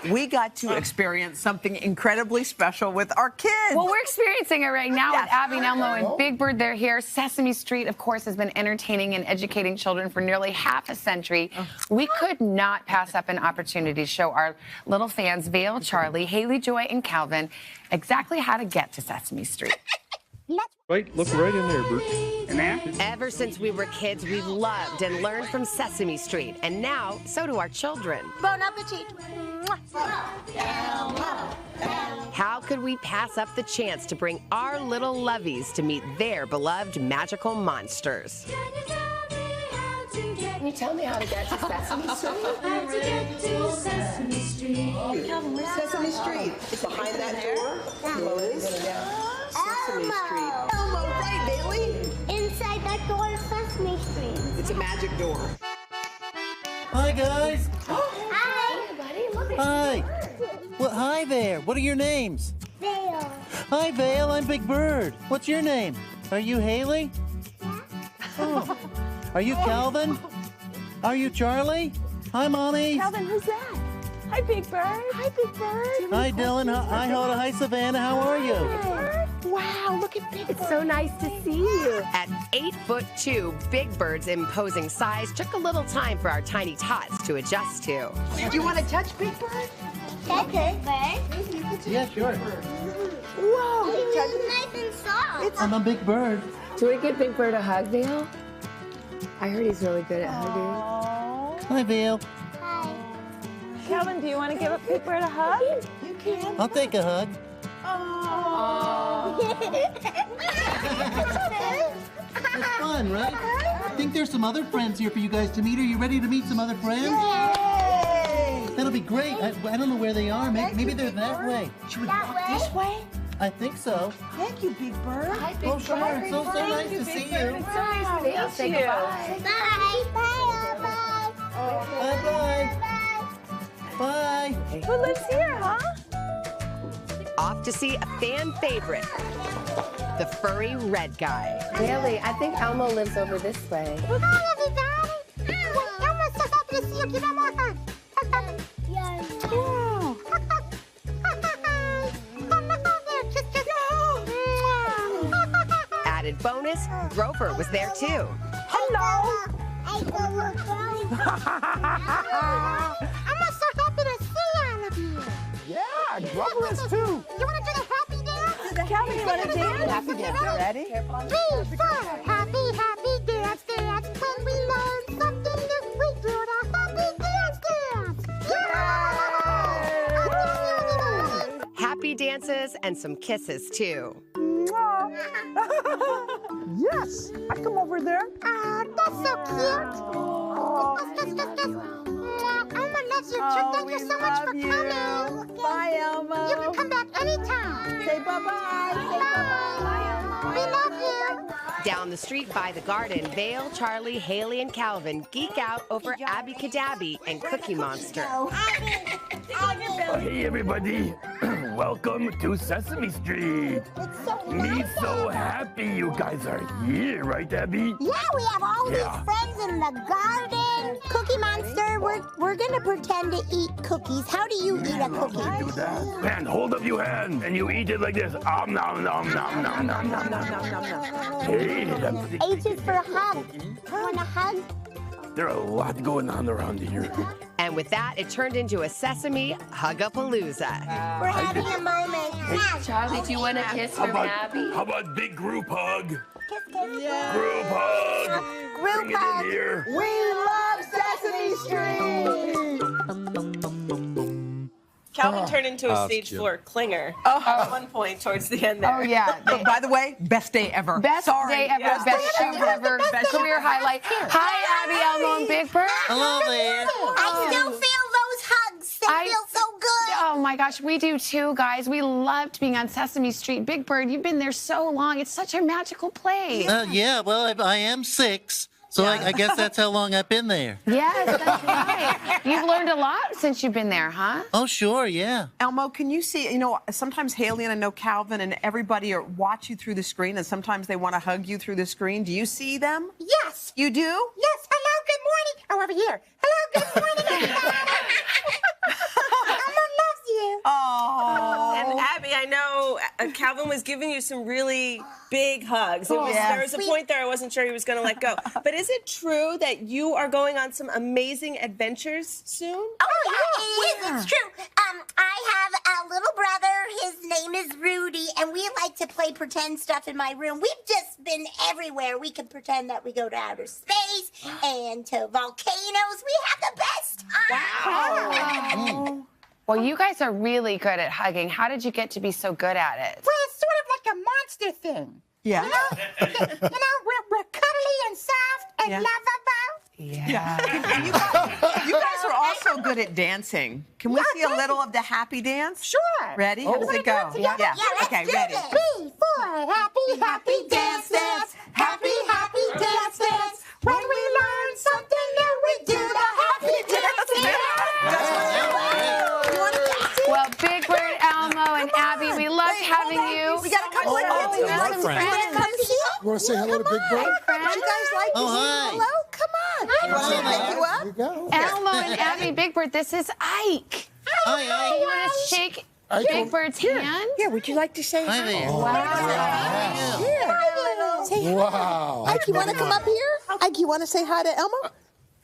we got to experience something incredibly special with our kids. Well, we're experiencing it right now with Abby and Elmo and Big Bird. They're here. Sesame Street, of course, has been entertaining and educating children for nearly half a century. We could not pass up an opportunity to show our little fans, Vale, Charley, Haley, Joy, and Calvin, exactly how to get to Sesame Street. Right, look right in there, Bert. In there? Ever since we were kids, we've loved and learned from Sesame Street, and now so do our children. Bon appetit. How could we pass up the chance to bring our little lovies to meet their beloved magical monsters? Can you tell me how to get to Sesame Street? Sesame Street. It's behind that door. Close. Sesame Street. Elmo, right, Bailey? Inside that door is Sesame Street. It's a magic door. Hi, guys. Hi. Hi. Well, hi there. What are your names? Vale. Hi, Vale. I'm Big Bird. What's your name? Are you Haley? Oh. Are you Calvin? Are you Charley? Hi, Mommy. Calvin, who's that? Hi, Big Bird. Hi, Big Bird. Hi, Dylan. Hi, Hoda. Hi, Savannah. How are you? Wow, look at Big Bird. It's so nice to see you. At 8'2", Big Bird's imposing size took a little time for our tiny tots to adjust to. Do you want to touch Big Bird? Okay. Yeah, sure. Whoa. It's nice and soft. I'm a Big Bird. Do we give Big Bird a hug, Vale? I heard he's really good at hugging. Hi, Vale. Hi. Calvin, do you want to give Big Bird a hug? You can. I'll take a hug. It's fun, right? I think there's some other friends here for you guys to meet. Are you ready to meet some other friends? Yay! That'll be great. I don't know where they are. Maybe they're that way. Should we walk this way? I think so. Thank you, Big Bird. Hi, Big Oh, sure. Bird. It's so nice to see you. It's so nice to meet you. Say goodbye. Bye. Bye. Bye-bye. Bye. Who lives here, huh? Off to see a fan favorite, the furry red guy. Really, I think Elmo lives over this way. Hi, everybody. Elmo's so happy to see you. Give Elmo a hug. Added bonus, Grover was there too. Hello. Elmo's so happy to see all of you. Yeah, Grover is too. You want to do the happy dance? Calvin, you want to dance? Happy dance. Ready? 3, 4. Happy, happy dance, dance. When we learn something new, we do the happy dance, dance. Yeah! Happy dances and some kisses too. Yes, I come over there. That's so cute. Elmo loves you too. Thank you so much for coming. Bye, Elmo. You can come back anytime. Say bye-bye. Bye. We love you. Down the street by the garden, Vale, Charley, Haley, and Calvin geek out over Abby Cadabby and Cookie Monster. Hey everybody, welcome to Sesame Street. Me so happy you guys are here, right Abby? Yeah, we have all these friends in the garden. Cookie Monster, we're gonna pretend to eat cookies. How do you eat a cookie? Do that. Man, hold up your hand and you eat it like this. Nom nom nom nom nom nom nom nom. Hey, H is for a hug. Want a hug? there are a lot going on around here. And with that, it turned into a Sesame Hug-a-Palooza. We're having a moment. Charley, do you want a kiss from Abby? How about big group hug? Kiss, kiss. Yeah. Group hug. Group Bring it hug. in here. We love Sesame Street. Calvin turned into a stage floor clinger at one point towards the end there. Oh, yeah. But by the way, best day ever. Best day ever, best shoot ever, best career highlight. Hi, Abby, Elmo, and Big Bird. Hello there. I still feel those hugs. They feel so good. Oh my gosh, we do too, guys. We loved being on Sesame Street. Big Bird, you've been there so long. It's such a magical place. Yeah, well, I am 6. So I guess that's how long I've been there. Yes, that's right. You've learned a lot since you've been there, huh? Oh, sure, yeah. Elmo, can you see, sometimes Haley and I know Calvin and everybody watch you through the screen, and sometimes they want to hug you through the screen. Do you see them? Yes. You do? Yes. Hello, good morning. Oh, over here. Hello, good morning, everybody. Elmo I know Calvin was giving you some really big hugs. There was a point there I wasn't sure he was going to let go. But is it true that you are going on some amazing adventures soon? Oh, yeah, it is. It's true. I have a little brother. His name is Rudy, and we like to play pretend stuff in my room. We've just been everywhere. We can pretend that we go to outer space and to volcanoes. We have the best time. Wow. Well, you guys are really good at hugging. How did you get to be so good at it? Well, it's sort of like a monster thing. Yeah. You know, we're cuddly and soft and lovable. Yeah. You guys are also good at dancing. Can we see a little of the happy dance? Sure. Ready? How does it go? Yeah, Okay, let's ready. do this. 3, 4, happy, happy dance, dance. Happy, happy dance, dance. When we learn something new, we do the happy dance, dance. Well, Big Bird, Elmo, and Abby, we loved having you. We got a couple of kids here. Got some friends. You want to say hello to Big Bird? Would you guys like to say hello? Come on. You want me to pick you up? Here you go. Elmo and Abby, Big Bird, this is Ike. Hi, You want to shake Ike. Big Bird's hand? Yeah, would you like to say Hi there. Wow. Say Wow. Ike, you want to come up here? Ike, you want to say hi to Elmo?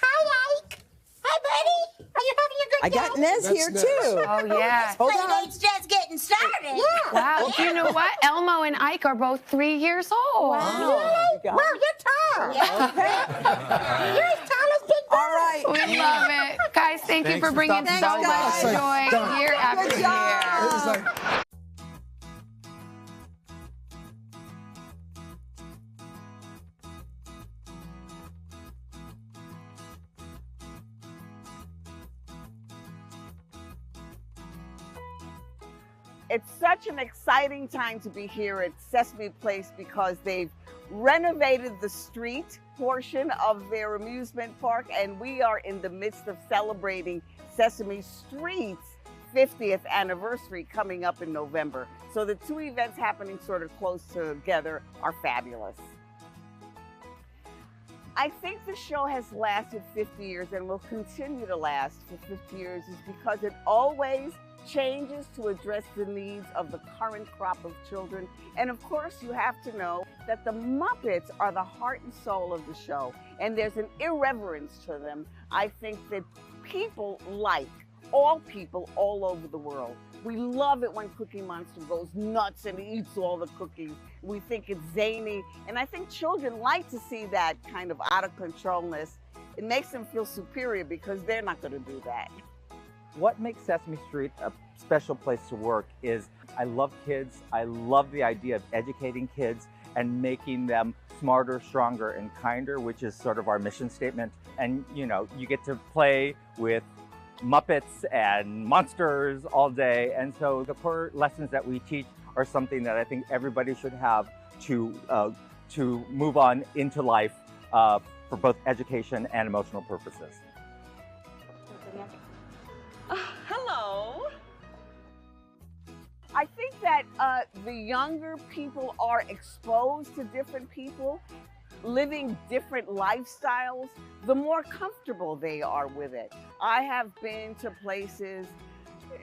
Hi, Ike. Hi, buddy. Are you having a good I day? got Nez That's here, Nez. too. Oh, yeah. Hold on. Playdate's just getting started. Yeah. Wow. Do you know what? Elmo and Ike are both 3 years old. Wow. Well, you're tall. You're as tall as Big Bird. All right. We love it. Guys, thank you for bringing so Thanks, much guys. joy Done. year after Good year. job. It's like, It's such an exciting time to be here at Sesame Place because they've renovated the street portion of their amusement park, and we are in the midst of celebrating Sesame Street's 50th anniversary coming up in November. So the two events happening sort of close together are fabulous. I think the show has lasted 50 years and will continue to last for 50 years is because it always changes to address the needs of the current crop of children. And of course, you have to know that the Muppets are the heart and soul of the show, and there's an irreverence to them I think that people like, all people all over the world. We love it when Cookie Monster goes nuts and eats all the cookies. We think it's zany, and I think children like to see that kind of out of controlness. It makes them feel superior because they're not going to do that. What makes Sesame Street a special place to work is I love kids. I love the idea of educating kids and making them smarter, stronger, and kinder, which is sort of our mission statement. And you know, you get to play with Muppets and monsters all day. And so the core lessons that we teach are something that I think everybody should have to move on into life for both education and emotional purposes. Hello. I think that the younger people are exposed to different people, living different lifestyles, the more comfortable they are with it. I have been to places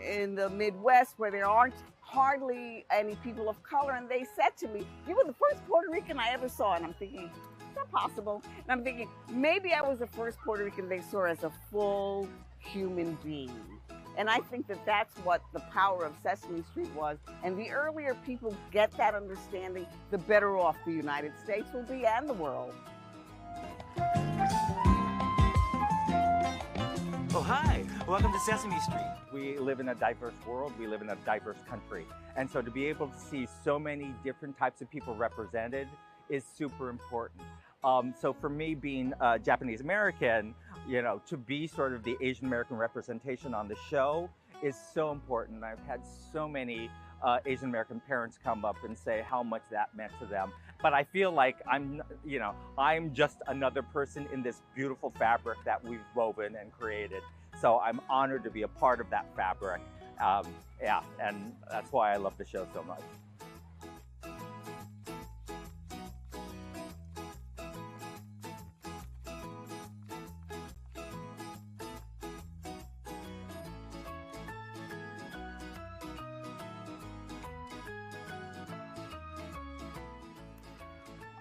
in the Midwest where there aren't hardly any people of color, and they said to me, "You were the first Puerto Rican I ever saw." And I'm thinking, is that possible? And I'm thinking, maybe I was the first Puerto Rican they saw as a full human being. And I think that that's what the power of Sesame Street was. And the earlier people get that understanding, the better off the United States will be and the world. Oh, hi. Welcome to Sesame Street. We live in a diverse world. We live in a diverse country. And so to be able to see so many different types of people represented is super important. So for me, being Japanese American, you know, to be sort of the Asian American representation on the show is so important. I've had so many Asian American parents come up and say how much that meant to them. But I feel like I'm just another person in this beautiful fabric that we've woven and created. So I'm honored to be a part of that fabric. Yeah, and that's why I love the show so much.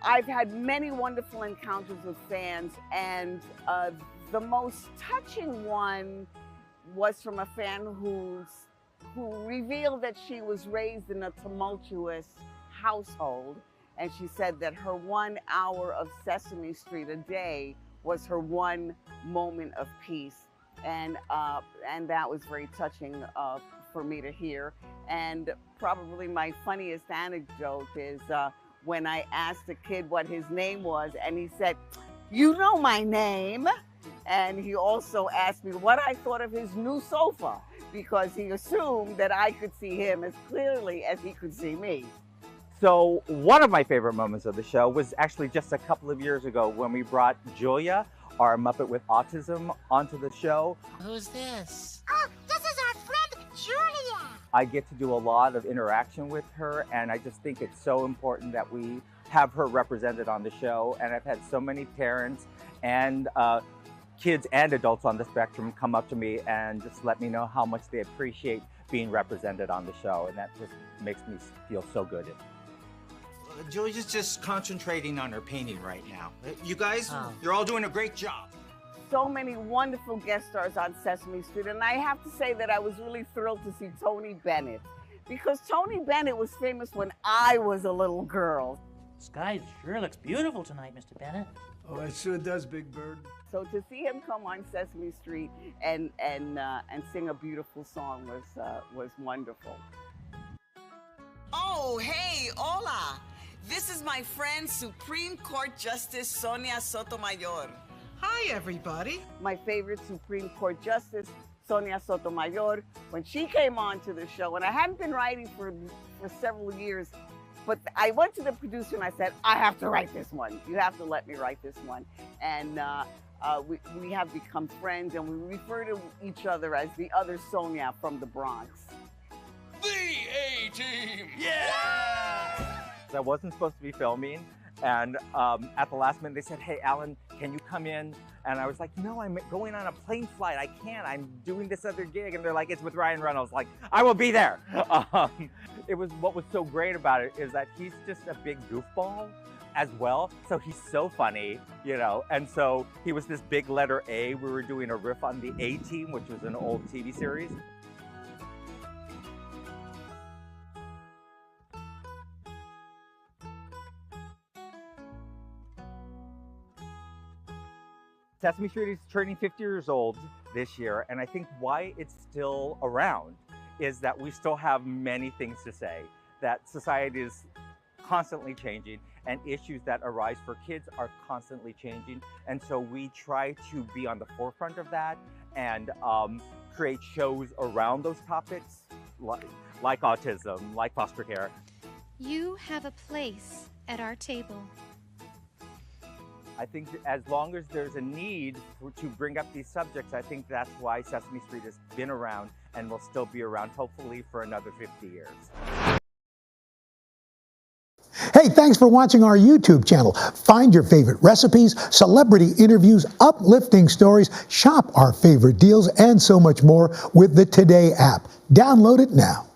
I've had many wonderful encounters with fans, and the most touching one was from a fan who revealed that she was raised in a tumultuous household, and she said that her 1 hour of Sesame Street a day was her one moment of peace, and that was very touching for me to hear. And probably my funniest anecdote is when I asked a kid what his name was, and he said, "You know my name." And he also asked me what I thought of his new sofa, because he assumed that I could see him as clearly as he could see me. So one of my favorite moments of the show was actually just a couple of years ago when we brought Julia, our Muppet with autism, onto the show. Who's this? Oh, this is our friend Julia. I get to do a lot of interaction with her, and I just think it's so important that we have her represented on the show. And I've had so many parents and kids and adults on the spectrum come up to me and just let me know how much they appreciate being represented on the show, and that just makes me feel so good. Julia's just concentrating on her painting right now. You guys, you're all doing a great job. So many wonderful guest stars on Sesame Street, and I have to say that I was really thrilled to see Tony Bennett, because Tony Bennett was famous when I was a little girl. The sky sure looks beautiful tonight, Mr. Bennett. Oh, it sure does, Big Bird. So to see him come on Sesame Street and sing a beautiful song was wonderful. Oh, hey, hola. This is my friend, Supreme Court Justice Sonia Sotomayor. Hi, everybody. My favorite Supreme Court Justice, Sonia Sotomayor, when she came on to the show, and I hadn't been writing for several years, but I went to the producer and I said, I have to write this one. You have to let me write this one. And we have become friends, and we refer to each other as the other Sonia from the Bronx. The A-Team! Yeah! I wasn't supposed to be filming, and at the last minute they said, "Hey, Alan, can you come in?" And I was like, "No, I'm going on a plane flight. I can't. I'm doing this other gig." And they're like, "It's with Ryan Reynolds." Like, I will be there. What was so great about it is that he's just a big goofball as well. So he's so funny, you know. And so he was this big letter A. We were doing a riff on the A-Team, which was an old TV series. Sesame Street is turning 50 years old this year, and I think why it's still around is that we still have many things to say, that society is constantly changing and issues that arise for kids are constantly changing. And so we try to be on the forefront of that and create shows around those topics, like autism, like foster care. You have a place at our table. I think as long as there's a need to bring up these subjects, I think that's why Sesame Street has been around and will still be around, hopefully, for another 50 years. Hey, thanks for watching our YouTube channel. Find your favorite recipes, celebrity interviews, uplifting stories, shop our favorite deals, and so much more with the Today app. Download it now.